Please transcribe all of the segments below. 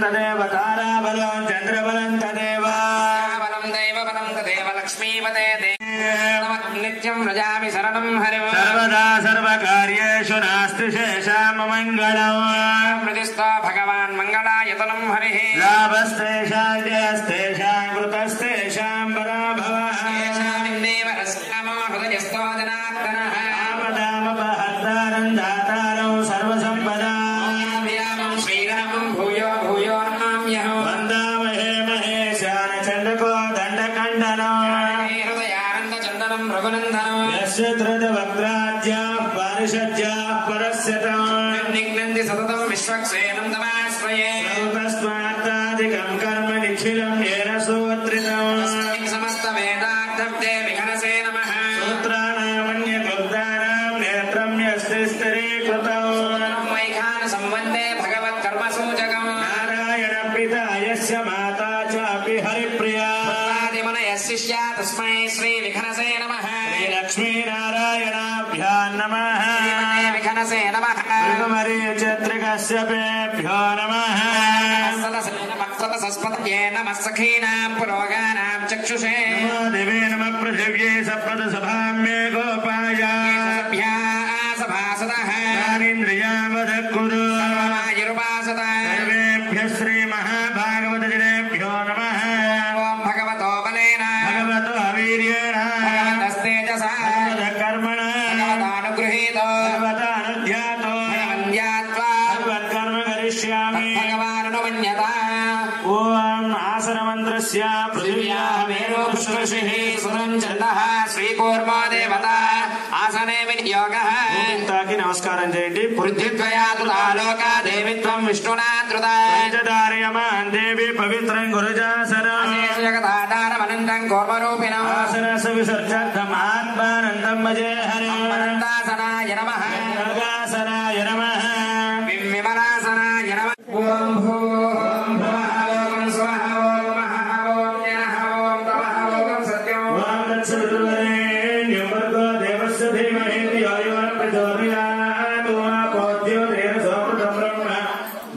तदेव ताराबलं चन्द्रबलं तदेव बलं दैवबलं तदेव लक्ष्मीपते नित्यं व्रजामि शरणं हरिं सर्वदा सर्वकार्येषु नास्ति शेषां मङ्गलं प्रतिष्ठा भगवान् मङ्गलायतनं हरिः लाभस्तेषां जयस्तेषां कृतस्तेषां पराभवः तेषामिन्देव रस्यामो हृदयस्थो जनार्दनः आपदामपहर्तारं दातारं सर्वसम्पदां श्रीरामं भूयो भूयो नमाम्यहं वन्दामहे महेशान चण्डको दण्डकण्डनं हृदयानन्दचन्दनं रघुनन्दनं यस्य धृतवक्त्राद्याः पारिषद्याः परस्यतं निघ्नन्ति सततं विश्वक्सेनं तमाश्रये तस्मात्तादिकं कर्म निखिलं येन सूत्रितं समस्तवेदार्थं विघ्नसे नमः सूत्राणामन्यकृतानां नेत्रं यस्ति स्थिरीकृतं वैखानसम्बन्धे भगवत्कर्मसूचकं नारायण पिता यस्य माता चापि हरिप्रिया शिष्या तस्मै श्रीविघ्नसे नमः श्रीलक्ष्मीनारायणाभ्यां नमः विघ्नसे नमः ऋगमरीचित्रिकस्यभ्यो नमः सस्पतये नमः सखीनां पुरोगानां चक्षुषे नमो देवे नमः पृथिव्यै सप्तसभाम्ये गोपाय सभासदः ज्ञानेन्द्रियावधकुरु सर्वमायुर्वासदः सर्वेभ्यः श्रीमहाभागवतजनेभ्यो नमः ॐ भगवतो बलेन भगवतो वीर्येण भगवतस्तेजसा भगवत्कर्मणा भगवतानुगृहीतो भगवतानुध्यातो भगवन्ध्यात्वा भगवत्कर्म करिष्यामि भगवाननुमन्यता ॐ आसनमन्त्रस्य पृथिव्याः मेरु पुष्कर्षिः सुरं चन्दः श्रीकूर्मो देवता आसने विनियोगः की नमस्कारं చేయండి పృథ్వీద్వయాతు ఆలోకా దేవిత్వం విష్ణునా ధృతా పంచదారయమాన్ దేవి పవిత్రం గురుజాసనం జగదాధారమనంతం కూర్మరూపిణం ఆసనస విసర్జర్థం ఆత్మానందం భజే హరిం అనంతాసనాయ నమః యోగాసనాయ నమః విమలాసనాయ నమః ఓం భూం భువః ఓం స్వః ఓం మహః ఓం జనః ఓం తపః ఓం సత్యం ఓం తత్సవితుర్వరేణ్యం భర్గో దేవస్య ధీమహి ధియో యో న ప్రచోదయాత్ ఓం పోద్యోతిరసోమృతం బ్రహ్మ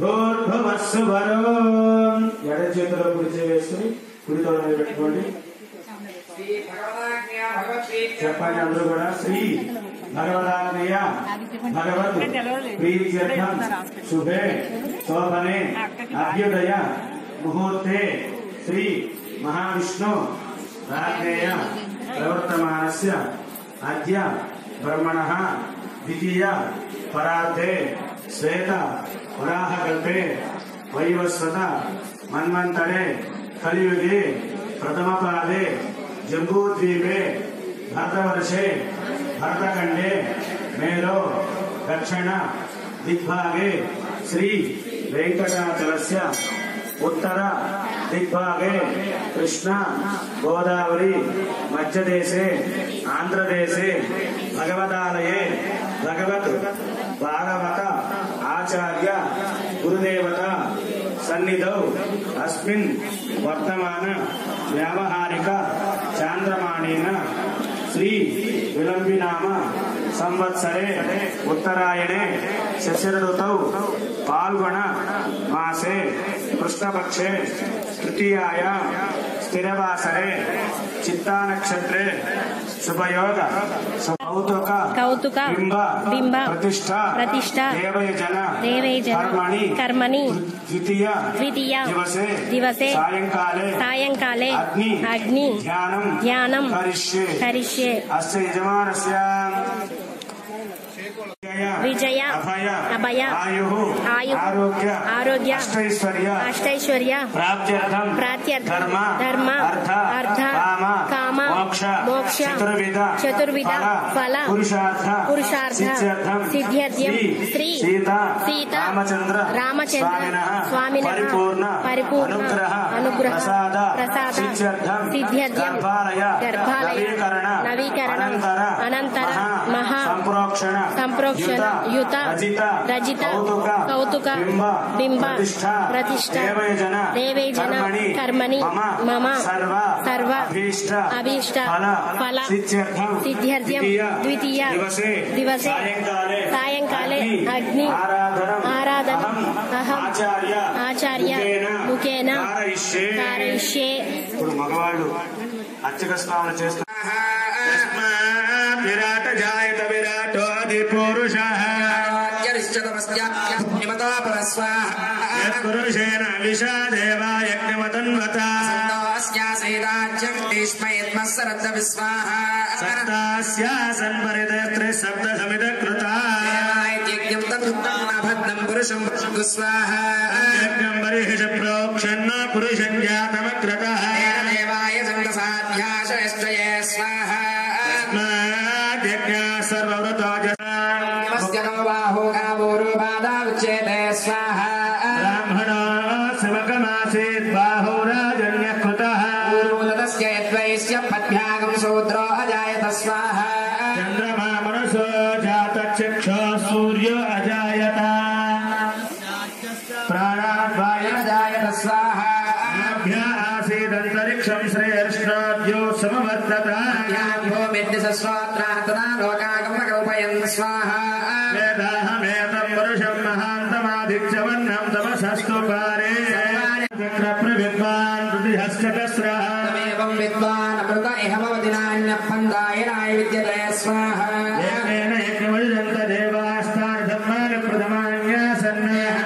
భూర్భువస్సువరో ఎడ చేతిలో కుడి చేయి వేసుకుని కుడి తోడ మీద పెట్టుకోండి చెప్పండి అందరూ కూడా శ్రీ భగవదాగ్నేయ భగవత్ ప్రీత్యర్థం శుభే శోభనే అభ్యుదయ ముహూర్తే శ్రీ మహావిష్ణు రాజ్ఞేయ ప్రవర్తమానస్య అద్య బ్రహ్మణః ద్వితీయ పరార్థే శ్వేత వరాహకల్పే వైవస్వత మన్వంతరే కలియుగే ప్రథమపాదే జంబూద్వీపే భరతవర్షే భరతఖండే మేరో దక్షిణ దిగ్భాగే శ్రీ వెంకటాచలస్య ఉత్తర దిగ్భాగే కృష్ణ గోదావరి మధ్యదేశే ఆంధ్రదేశే భగవదాలయే భగవత్ భాగవత ఆచార్య గురుదేవత సన్నిధౌ అస్మిన్ వర్తమాన వ్యావహారిక చాంద్రమాణేన శ్రీ విలంబినామ సంవత్సరే ఉత్తరాయణే శశిరఋతౌ పాల్గొణ మాసే కృష్ణపక్షే తృతీయాయాం స్థిరవాసరే చిత్తా నక్షత్రే శుభయోగ కౌతుక బింబ ప్రతిష్ఠ దేవయజన కర్మణి ద్వితీయ దివసే సాయంకాలే అగ్ని ధ్యానం కరిష్యే అస్య యజమానస్య విజయ అభయ ఆరోగ్య అష్టైశ్వర్య ప్రాప్త్యర్థం ధర్మ అర్థ కామ మోక్ష చతుర్విధ ఫల పురుషార్థ సిద్ధ్యర్థం శ్రీ సీత రామచంద్ర స్వామినః పరిపూర్ణ అనుగ్రహ ప్రసాద సిద్ధ్యర్థం గర్భాలయ నవీకరణ అనంతర మహా సంప్రోక్షణ యుత రజిత కౌతుక బింబ ప్రతిష్ఠ దేవైజన కర్మణి మమ సర్వ అభీష్ట ఫల సిద్ధ్యర్థం ద్వితీయ దివసే సాయంకాలే అగ్ని ఆరాధన అహం ఆచార్య ముఖేన కారయిష్యే. ఇప్పుడు మగవాళ్ళు అర్చక స్నానం చేస్తారు. విరాట జాయత విరాటోది పురుషః పురుషేణ విషాదేవ యజ్ఞమతన్వత సప్తాస్యాసన్పరితే శబ్ద సమిత కృత పురుషం స్వాహా యజ్ఞం బర్హిష ప్రోక్షన్న పురుషం జాతమగ్రతః దేవాయ సంగసాధ్యాశయశ్చయే స్వాహా బ్రాహ్మణో శివకమాసీత్ బాహురాజన్య కృతః పద్భ్యాగం శూద్రో అజాయత స్వాహా చంద్రమా మనసో జాతచక్షో సూర్యో అజాయత ప్రాణాద్వాయ అజాయత స్వాహా ఆసీదంతరిక్షం శ్రేయర్ష్ణాద్యో సమవర్తత లోకాగమకల్పయన్ స్వాహా వేదాహమేతం పురుషం మహాంతమాదిత్యవన్నం తమసస్తు పారే విద్వాన్ ప్రతిహస్తకస్రః తమేవం విద్వాన్ అమృత ఇహ భవతి నాన్యః విద్యతే స్వాహా ఏకేన యజ్ఞమజిదంత దేవాస్తాన్ ధర్మాని ప్రథమాన్యాసన్నః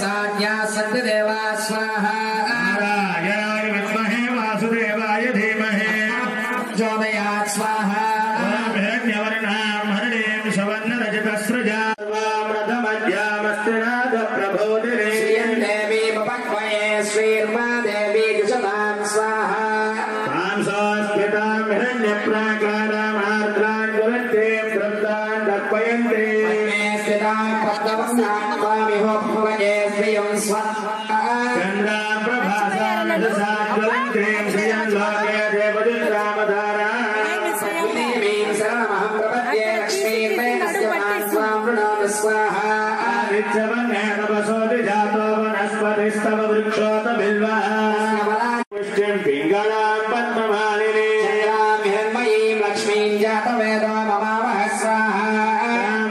సాధ్యాసన్తి దేవా స్వాహా నారాయణాయ విద్మహే వాసుదేవాయ ధీమహి జ్యోదయాత్ స్వాహా హిరణ్యవర్ణాం హరిణీం శవర్ణరజతస్రజామృతమధ్యామస్తినాథ ప్రభోదిని శ్రియం దేవీ పపక్వయే శ్రీర్మా దేవీ జుషతాం స్వాహా తాం సంస్కృతాం హిరణ్యప్రాకారాం ఆర్ద్రాం జ్వలంతీం వృత్తాం దర్పయంతి స్థితాం పద్మవస్నాం త్వామిహోపవయే శ్రియం స్వాహా చంద్రాం ప్రభాసాం జ్వలంతీం శ్రియం లోకే దేవదుర్గామధారా శరణమహం ప్రపద్యే లక్ష్మీర్వేణస్యమాన్ స్వాం ప్రణామి స్వాహా ఆదిత్యవన్నేన వసోతి జాతో వనస్పతిస్తవ వృక్షోత బిల్వః పుష్టిం పింగళాం పద్మమాలినీ చంద్రాం హిరణ్మయీం లక్ష్మీం జాతవేదో మమావహ స్వాహా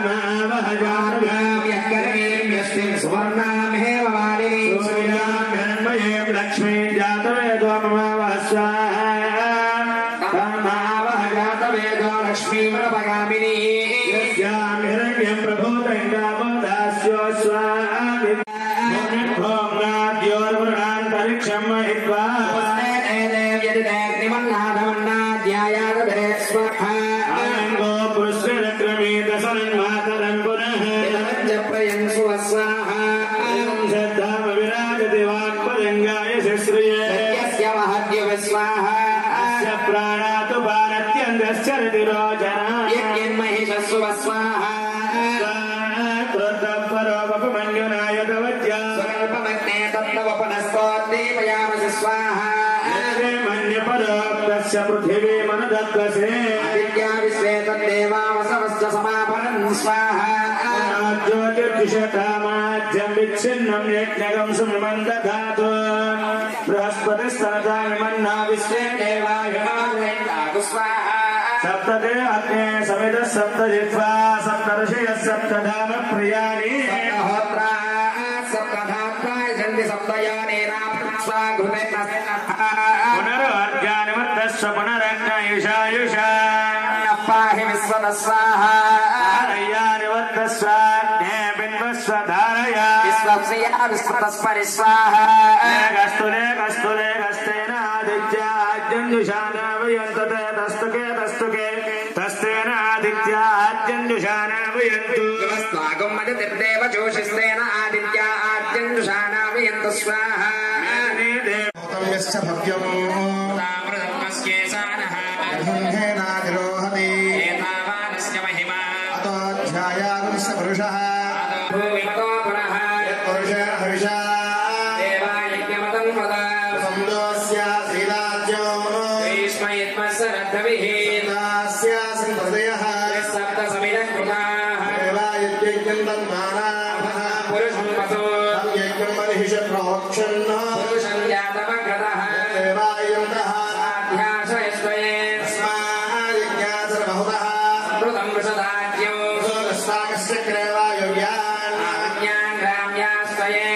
రామావహ జాతవేం యఃకరణీం యస్మిం సువర్ణాం హేమమాలినీ సూర్యాం హిరణ్మయీం లక్ష్మీం జాతవేదో మమావహ స్వాహా వేదో లక్ష్మీమనపగామిని యస్యాం హిరణ్యం ప్రభూతంగామోదాస్యో స్వాహాద్యోర్వృణాంతరిక్షం మహిత్వా యదిదేగ్నిమన్నాధమన్నాధ్యాయాగధే స్వాహాంగో పురుష్యరక్రమీత సరన్మాతరం పునః ప్రయం స్వాహా శ్రద్ధామ విరాజతి వాక్పదంగాయ శశ్రియే యస్య మహద్యవ స్వాహా ప్రాణాతు భారత్యంగశ్చరతి రోచన యజ్ఞన్మహిషస్సు స్వాహా క్రోధపరోపమన్యునాయ తవజ్జా స్వల్పమగ్నే తత్తవపనస్తోద్దీపయామసి స్వాహా మన్యపరోక్తస్య పృథివీ మనదత్వసే ఆదిత్యా విశ్వే తద్దేవావసవశ్చ సమాపనన్ స్వాహా జ్యోతిర్దిశతామాజ్యం విచ్ఛిన్నం యజ్ఞగం సుమిమం దధాతు బృహస్పతిస్తనతామిమన్నా విశ్వే దేవాయ స్వాహా సప్తతే అగ్నే సమిత సప్తజిహ్వా సప్తర్షయః సప్తధామ ప్రియాణి సప్తహోత్రా సప్తధాత్రాయ చంది సప్తయానేనా స్వాఘృతే పునరర్ఘ్యానిమర్ధస్వ పునరగ్నయుషాయుషా పాహి విశ్వత స్వాహా ధారయానివర్ధస్వాగ్నే బిన్వస్వ ధారయా విశ్వప్సియా విశ్వతస్పరి స్వాహా కస్తులే కస్తులే కస్తేన ఆదిత్యాద్యంజుషానావయంతతే తస్తుకే తస్తుకే తస్తేన ఆదిత్యాద్యంజుషానావయంతు స్వాగం మదిర్దేవ జోషిస్తేన ఆదిత్యాద్యంజుషానావయంతు స్వాహా భవ్యం ేనాధిరోహతి అతోధ్యాయాగుంశ పురుషః పురుష శ్రీరాజ్యో హృదయ సప్తసమిధృతాయజ్ఞం పురుషం యజ్ఞం మహిష ప్రోక్షన్న పురుషం జాతమగ్రతః దేవాయంతః ఆధ్యాశయస్వయే స్మాయజ్ఞాసర బహుతః అమృతం వృషదాజ్యం సోలస్వాకస్య క్రేవాయోగ్యాన్ ఆజ్ఞాన్ గ్రామ్యాస్వయే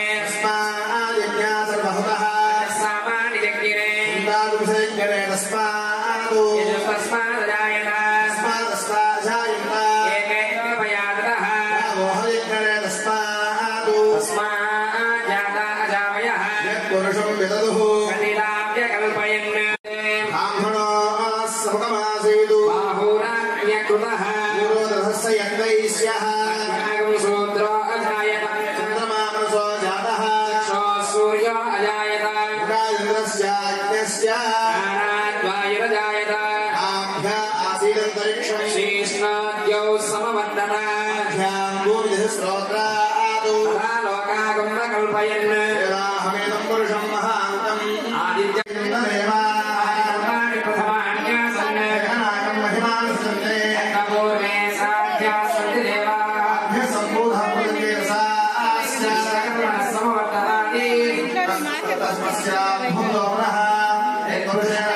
Terima kasih.